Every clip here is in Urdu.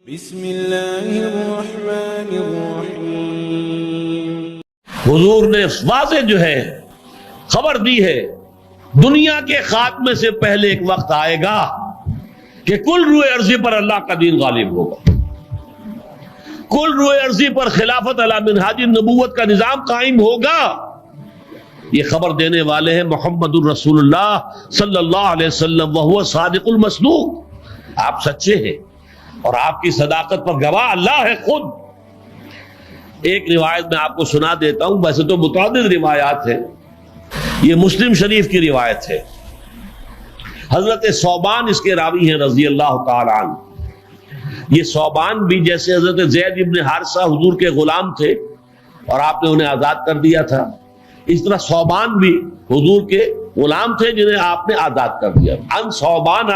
بسم اللہ الرحمن الرحیم۔ حضور نے واضح جو ہے خبر دی ہے، دنیا کے خاتمے سے پہلے ایک وقت آئے گا کہ کل روئے ارضی پر اللہ کا دین غالب ہوگا، کل روئے ارضی پر خلافت علی منہاج النبوت کا نظام قائم ہوگا۔ یہ خبر دینے والے ہیں محمد الرسول اللہ صلی اللہ علیہ وسلم، وہو صادق المصدوق۔ آپ سچے ہیں اور آپ کی صداقت پر گواہ اللہ ہے خود۔ ایک روایت میں آپ کو سنا دیتا ہوں، ویسے تو متعدد روایات ہیں، یہ مسلم شریف کی روایت ہے۔ حضرت ثوبان اس کے راوی ہیں رضی اللہ تعالی عنہ۔ یہ ثوبان بھی جیسے حضرت زید ابن حارثہ حضور کے غلام تھے اور آپ نے انہیں آزاد کر دیا تھا، اس طرح ثوبان بھی حضور کے غلام تھے جنہیں آپ نے آزاد کر دیا۔ ان ثوبان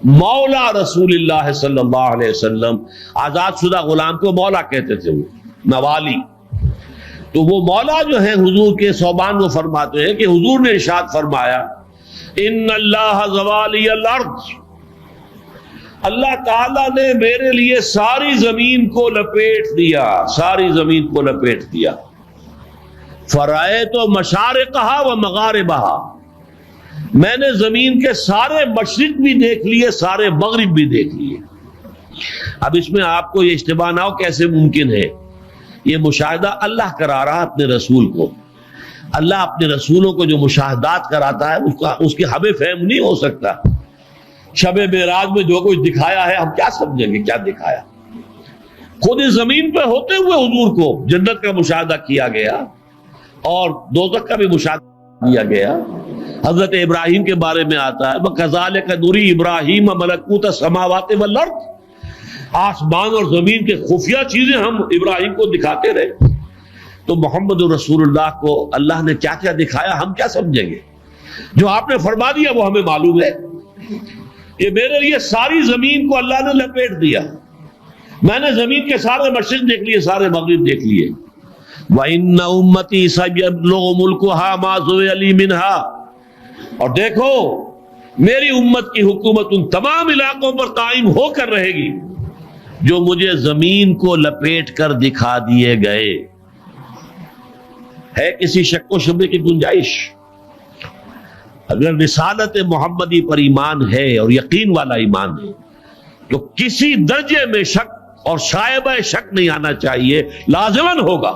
مولا رسول اللہ صلی اللہ علیہ وسلم، آزاد شدہ غلام کو مولا کہتے تھے، وہ موالی۔ تو وہ مولا جو ہیں حضور کے ثوبان، وہ فرماتے ہیں کہ حضور نے ارشاد فرمایا، ان اللہ زوالی الارض، اللہ تعالیٰ نے میرے لیے ساری زمین کو لپیٹ دیا، ساری زمین کو لپیٹ دیا۔ فرأیت مشارقہا و مغاربہا، میں نے زمین کے سارے مشرق بھی دیکھ لیے، سارے مغرب بھی دیکھ لیے۔ اب اس میں آپ کو یہ اشتباہ نہ ہو کیسے ممکن ہے، یہ مشاہدہ اللہ کرا رہا اپنے رسول کو۔ اللہ اپنے رسولوں کو جو مشاہدات کراتا ہے اس کی ہمیں فہم نہیں ہو سکتا۔ شب معراج میں جو کچھ دکھایا ہے ہم کیا سمجھیں گے کیا دکھایا؟ خود اس زمین پہ ہوتے ہوئے حضور کو جنت کا مشاہدہ کیا گیا اور دوزخ کا بھی مشاہدہ کیا گیا۔ حضرت ابراہیم کے بارے میں آتا ہے، وَكَذَلِكَ نُرِي إِبْرَاهِيمَ مَلَكُوتَ السَّمَاوَاتِ وَالْأَرْضِ، آسمان اور زمین کے خفیہ چیزیں ہم ابراہیم کو دکھاتے رہے۔ تو محمد رسول اللہ کو اللہ نے کیا کیا دکھایا ہم کیا سمجھیں گے؟ جو آپ نے فرما دیا وہ ہمیں معلوم ہے۔ یہ میرے لیے ساری زمین کو اللہ نے لپیٹ دیا، میں نے زمین کے سارے مشرق دیکھ لیے، سارے مغرب دیکھ لیے۔ وَإِنَّ أُمَّتِي سَيَبْلُغُ مُلْكُهَا مَا زُوِّيَ لِي مِنْهَا، اور دیکھو میری امت کی حکومت ان تمام علاقوں پر قائم ہو کر رہے گی جو مجھے زمین کو لپیٹ کر دکھا دیے گئے۔ ہے کسی شک و شبے کی گنجائش؟ اگر رسالت محمدی پر ایمان ہے اور یقین والا ایمان ہے تو کسی درجے میں شک اور شائبہ شک نہیں آنا چاہیے، لازماً ہوگا۔